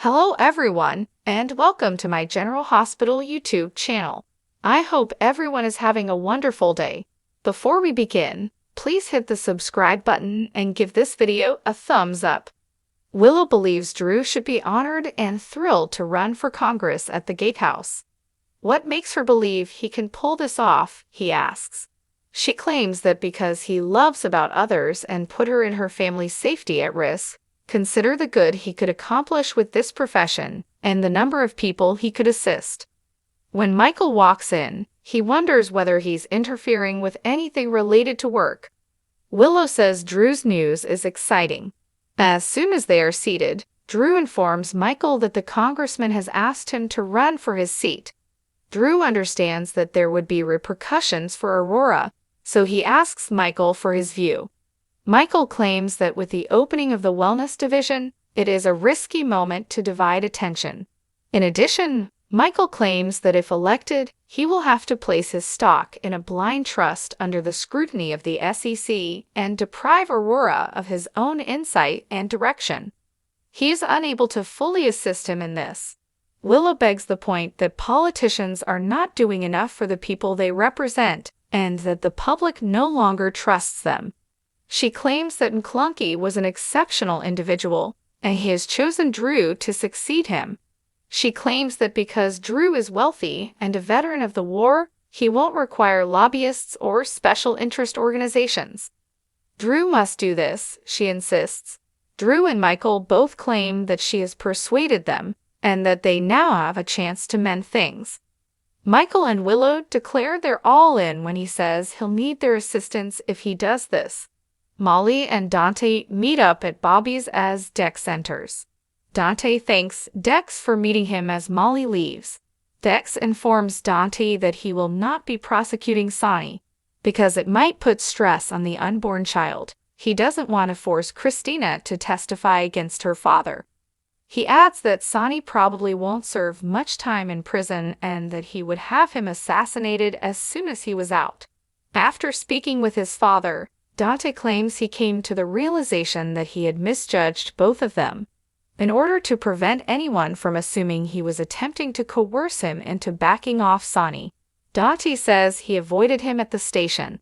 Hello everyone, and welcome to my General Hospital YouTube channel. I hope everyone is having a wonderful day. Before we begin, please hit the subscribe button and give this video a thumbs up. Willow believes Drew should be honored and thrilled to run for Congress at the Gatehouse. What makes her believe he can pull this off, he asks. She claims that because he loves about others and put her and her family's safety at risk, consider the good he could accomplish with this profession and the number of people he could assist. When Michael walks in, he wonders whether he's interfering with anything related to work. Willow says Drew's news is exciting. As soon as they are seated, Drew informs Michael that the congressman has asked him to run for his seat. Drew understands that there would be repercussions for Aurora, so he asks Michael for his view. Michael claims that with the opening of the wellness division, it is a risky moment to divide attention. In addition, Michael claims that if elected, he will have to place his stock in a blind trust under the scrutiny of the SEC and deprive Aurora of his own insight and direction. He is unable to fully assist him in this. Willow begs the point that politicians are not doing enough for the people they represent and that the public no longer trusts them. She claims that McClunky was an exceptional individual, and he has chosen Drew to succeed him. She claims that because Drew is wealthy and a veteran of the war, he won't require lobbyists or special interest organizations. Drew must do this, she insists. Drew and Michael both claim that she has persuaded them, and that they now have a chance to mend things. Michael and Willow declare they're all in when he says he'll need their assistance if he does this. Molly and Dante meet up at Bobby's as Dex enters. Dante thanks Dex for meeting him as Molly leaves. Dex informs Dante that he will not be prosecuting Sonny because it might put stress on the unborn child. He doesn't want to force Christina to testify against her father. He adds that Sonny probably won't serve much time in prison and that he would have him assassinated as soon as he was out. After speaking with his father, Dante claims he came to the realization that he had misjudged both of them. In order to prevent anyone from assuming he was attempting to coerce him into backing off Sonny, Dante says he avoided him at the station.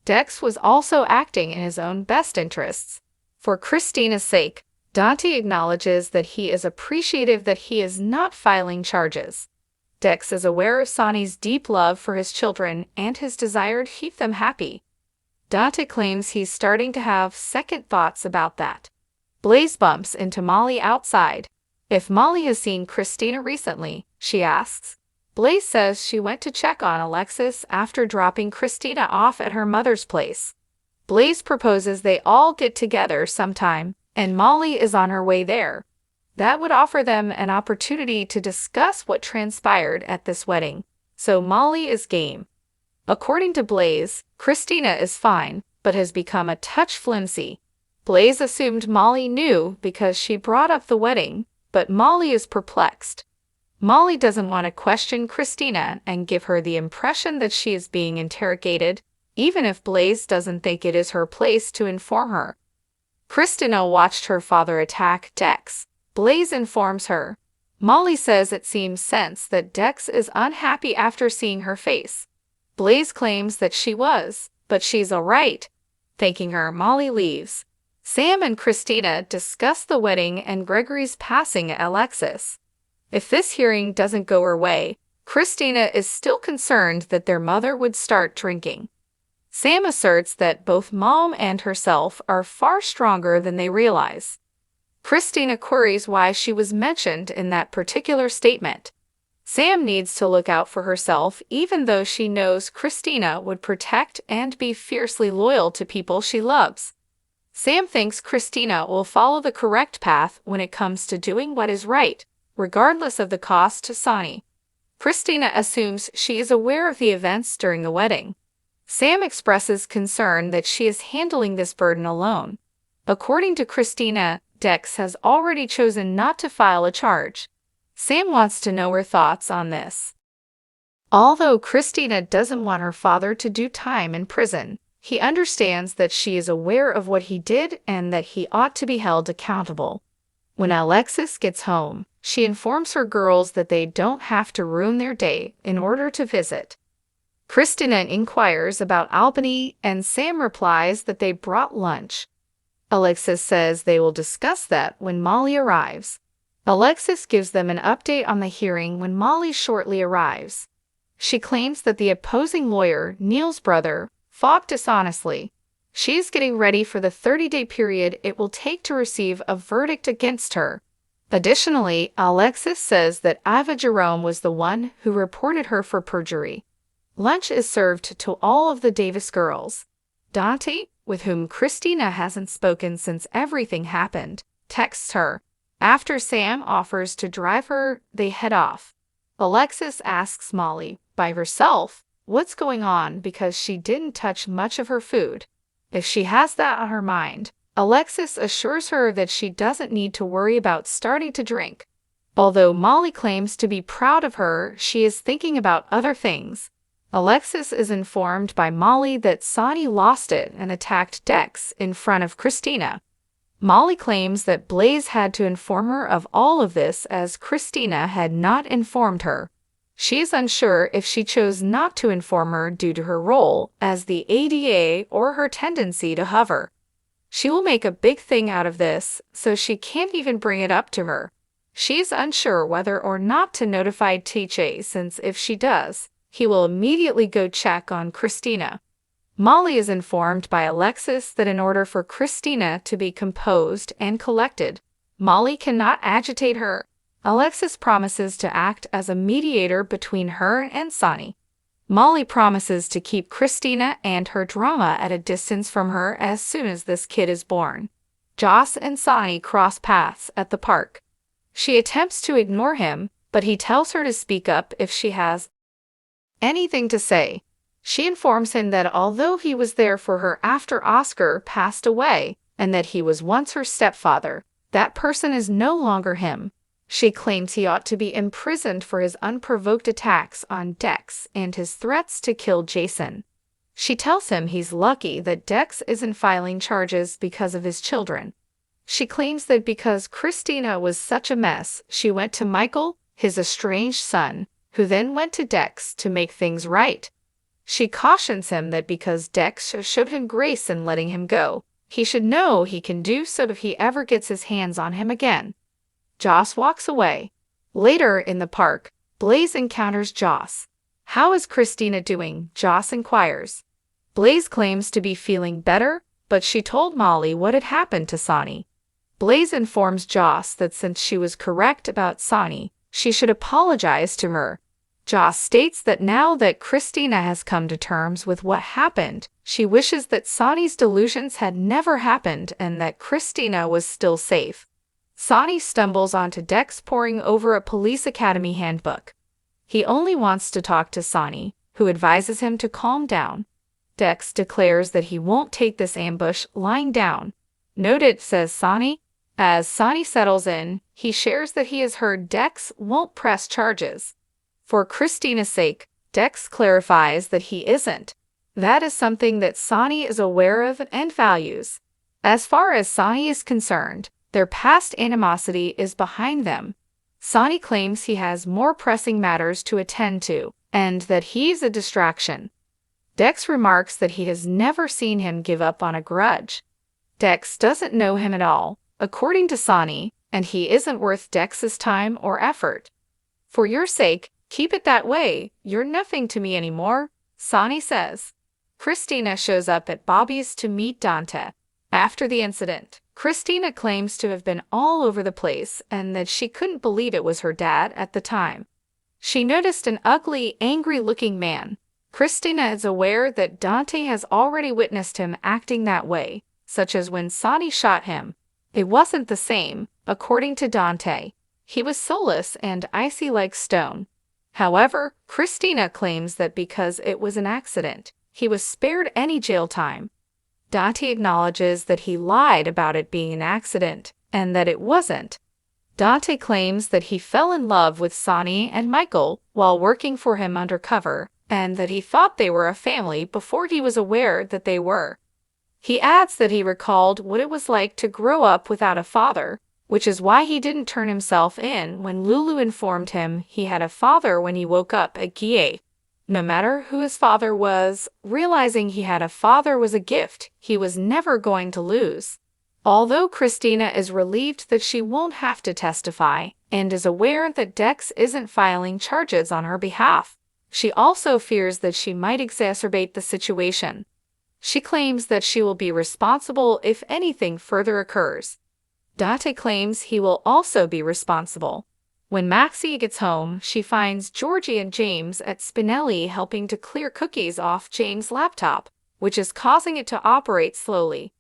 Dex was also acting in his own best interests. For Christina's sake, Dante acknowledges that he is appreciative that he is not filing charges. Dex is aware of Sonny's deep love for his children and his desire to keep them happy. Dante claims he's starting to have second thoughts about that. Blaze bumps into Molly outside. If Molly has seen Christina recently, she asks. Blaze says she went to check on Alexis after dropping Christina off at her mother's place. Blaze proposes they all get together sometime, and Molly is on her way there. That would offer them an opportunity to discuss what transpired at this wedding, so Molly is game. According to Blaze, Christina is fine, but has become a touch flimsy. Blaze assumed Molly knew because she brought up the wedding, but Molly is perplexed. Molly doesn't want to question Christina and give her the impression that she is being interrogated, even if Blaze doesn't think it is her place to inform her. Christina watched her father attack Dex. Blaze informs her. Molly says it seems sense that Dex is unhappy after seeing her face. Blaze claims that she was, but she's all right. Thanking her, Molly leaves. Sam and Christina discuss the wedding and Gregory's passing at Alexis. If this hearing doesn't go her way, Christina is still concerned that their mother would start drinking. Sam asserts that both Mom and herself are far stronger than they realize. Christina queries why she was mentioned in that particular statement. Sam needs to look out for herself even though she knows Christina would protect and be fiercely loyal to people she loves. Sam thinks Christina will follow the correct path when it comes to doing what is right, regardless of the cost to Sonny. Christina assumes she is aware of the events during the wedding. Sam expresses concern that she is handling this burden alone. According to Christina, Dex has already chosen not to file a charge. Sam wants to know her thoughts on this. Although Christina doesn't want her father to do time in prison, he understands that she is aware of what he did and that he ought to be held accountable. When Alexis gets home, She informs her girls that they don't have to ruin their day in order to visit. Christina inquires about Albany, and Sam replies that they brought lunch. Alexis says they will discuss that when Molly arrives. Alexis gives them an update on the hearing when Molly shortly arrives. She claims that the opposing lawyer, Neil's brother, fought dishonestly. She is getting ready for the 30-day period it will take to receive a verdict against her. Additionally, Alexis says that Ava Jerome was the one who reported her for perjury. Lunch is served to all of the Davis girls. Dante, with whom Christina hasn't spoken since everything happened, texts her. After Sam offers to drive her, they head off. Alexis asks Molly, by herself, what's going on because she didn't touch much of her food. If she has that on her mind, Alexis assures her that she doesn't need to worry about starting to drink. Although Molly claims to be proud of her, she is thinking about other things. Alexis is informed by Molly that Sonny lost it and attacked Dex in front of Christina. Molly claims that Blaze had to inform her of all of this as Christina had not informed her. She is unsure if she chose not to inform her due to her role as the ADA or her tendency to hover. She will make a big thing out of this, so she can't even bring it up to her. She's unsure whether or not to notify TJ, since if she does, he will immediately go check on Christina. Molly is informed by Alexis that in order for Christina to be composed and collected, Molly cannot agitate her. Alexis promises to act as a mediator between her and Sonny. Molly promises to keep Christina and her drama at a distance from her as soon as this kid is born. Joss and Sonny cross paths at the park. She attempts to ignore him, but he tells her to speak up if she has anything to say. She informs him that although he was there for her after Oscar passed away, and that he was once her stepfather, that person is no longer him. She claims he ought to be imprisoned for his unprovoked attacks on Dex and his threats to kill Jason. She tells him he's lucky that Dex isn't filing charges because of his children. She claims that because Christina was such a mess, she went to Michael, his estranged son, who then went to Dex to make things right. She cautions him that because Dex showed him grace in letting him go, he should know he can do so if he ever gets his hands on him again. Joss walks away. Later in the park, Blaze encounters Joss. How is Christina doing? Joss inquires. Blaze claims to be feeling better, but she told Molly what had happened to Sonny. Blaze informs Joss that since she was correct about Sonny, she should apologize to her. Joss states that now that Christina has come to terms with what happened, she wishes that Sonny's delusions had never happened and that Christina was still safe. Sonny stumbles onto Dex poring over a police academy handbook. He only wants to talk to Sonny, who advises him to calm down. Dex declares that he won't take this ambush lying down. Noted, says Sonny. As Sonny settles in, he shares that he has heard Dex won't press charges. For Christina's sake, Dex clarifies that he isn't. That is something that Sonny is aware of and values. As far as Sonny is concerned, their past animosity is behind them. Sonny claims he has more pressing matters to attend to, and that he's a distraction. Dex remarks that he has never seen him give up on a grudge. Dex doesn't know him at all, according to Sonny, and he isn't worth Dex's time or effort. For your sake, keep it that way. You're nothing to me anymore, Sonny says. Christina shows up at Bobby's to meet Dante. After the incident, Christina claims to have been all over the place and that she couldn't believe it was her dad at the time. She noticed an ugly, angry-looking man. Christina is aware that Dante has already witnessed him acting that way, such as when Sonny shot him. It wasn't the same, according to Dante. He was soulless and icy like stone. However, Christina claims that because it was an accident, he was spared any jail time. Dante acknowledges that he lied about it being an accident, and that it wasn't. Dante claims that he fell in love with Sonny and Michael while working for him undercover, and that he thought they were a family before he was aware that they were. He adds that he recalled what it was like to grow up without a father, which is why he didn't turn himself in when Lulu informed him he had a father when he woke up at Gie. No matter who his father was, realizing he had a father was a gift he was never going to lose. Although Christina is relieved that she won't have to testify and is aware that Dex isn't filing charges on her behalf, she also fears that she might exacerbate the situation. She claims that she will be responsible if anything further occurs. Dante claims he will also be responsible. When Maxie gets home, she finds Georgie and James at Spinelli helping to clear cookies off James' laptop, which is causing it to operate slowly.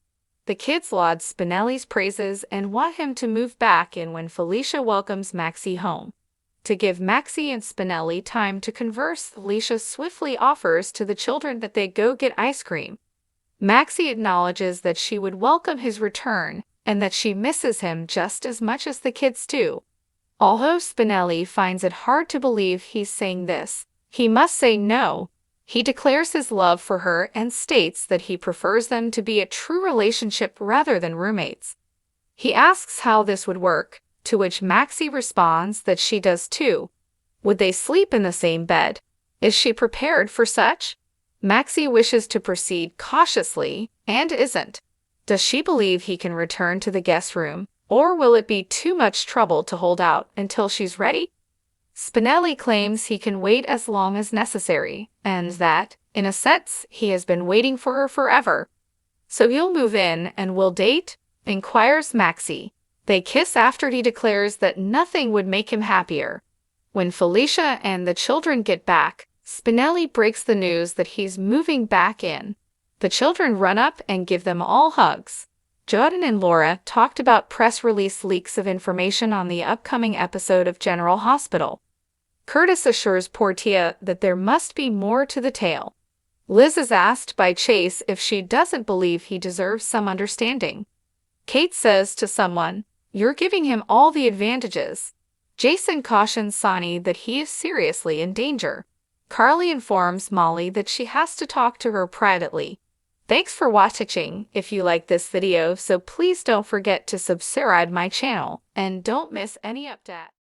The kids laud Spinelli's praises and want him to move back in when Felicia welcomes Maxie home. To give Maxie and Spinelli time to converse, Felicia swiftly offers to the children that they go get ice cream. Maxie acknowledges that she would welcome his return and that she misses him just as much as the kids do. Although Spinelli finds it hard to believe he's saying this, he must say no. He declares his love for her and states that he prefers them to be a true relationship rather than roommates. He asks how this would work, to which Maxie responds that she does too. Would they sleep in the same bed? Is she prepared for such? Maxie wishes to proceed cautiously and isn't. Does she believe he can return to the guest room, or will it be too much trouble to hold out until she's ready? Spinelli claims he can wait as long as necessary, and that, in a sense, he has been waiting for her forever. So he'll move in and will date? Inquires Maxie. They kiss after he declares that nothing would make him happier. When Felicia and the children get back, Spinelli breaks the news that he's moving back in. The children run up and give them all hugs. Jordan and Laura talked about press release leaks of information on the upcoming episode of General Hospital. Curtis assures Portia that there must be more to the tale. Liz is asked by Chase if she doesn't believe he deserves some understanding. Kate says to someone, "You're giving him all the advantages." Jason cautions Sonny that he is seriously in danger. Carly informs Molly that she has to talk to her privately. Thanks for watching. If you like this video, so please don't forget to subscribe my channel and don't miss any update.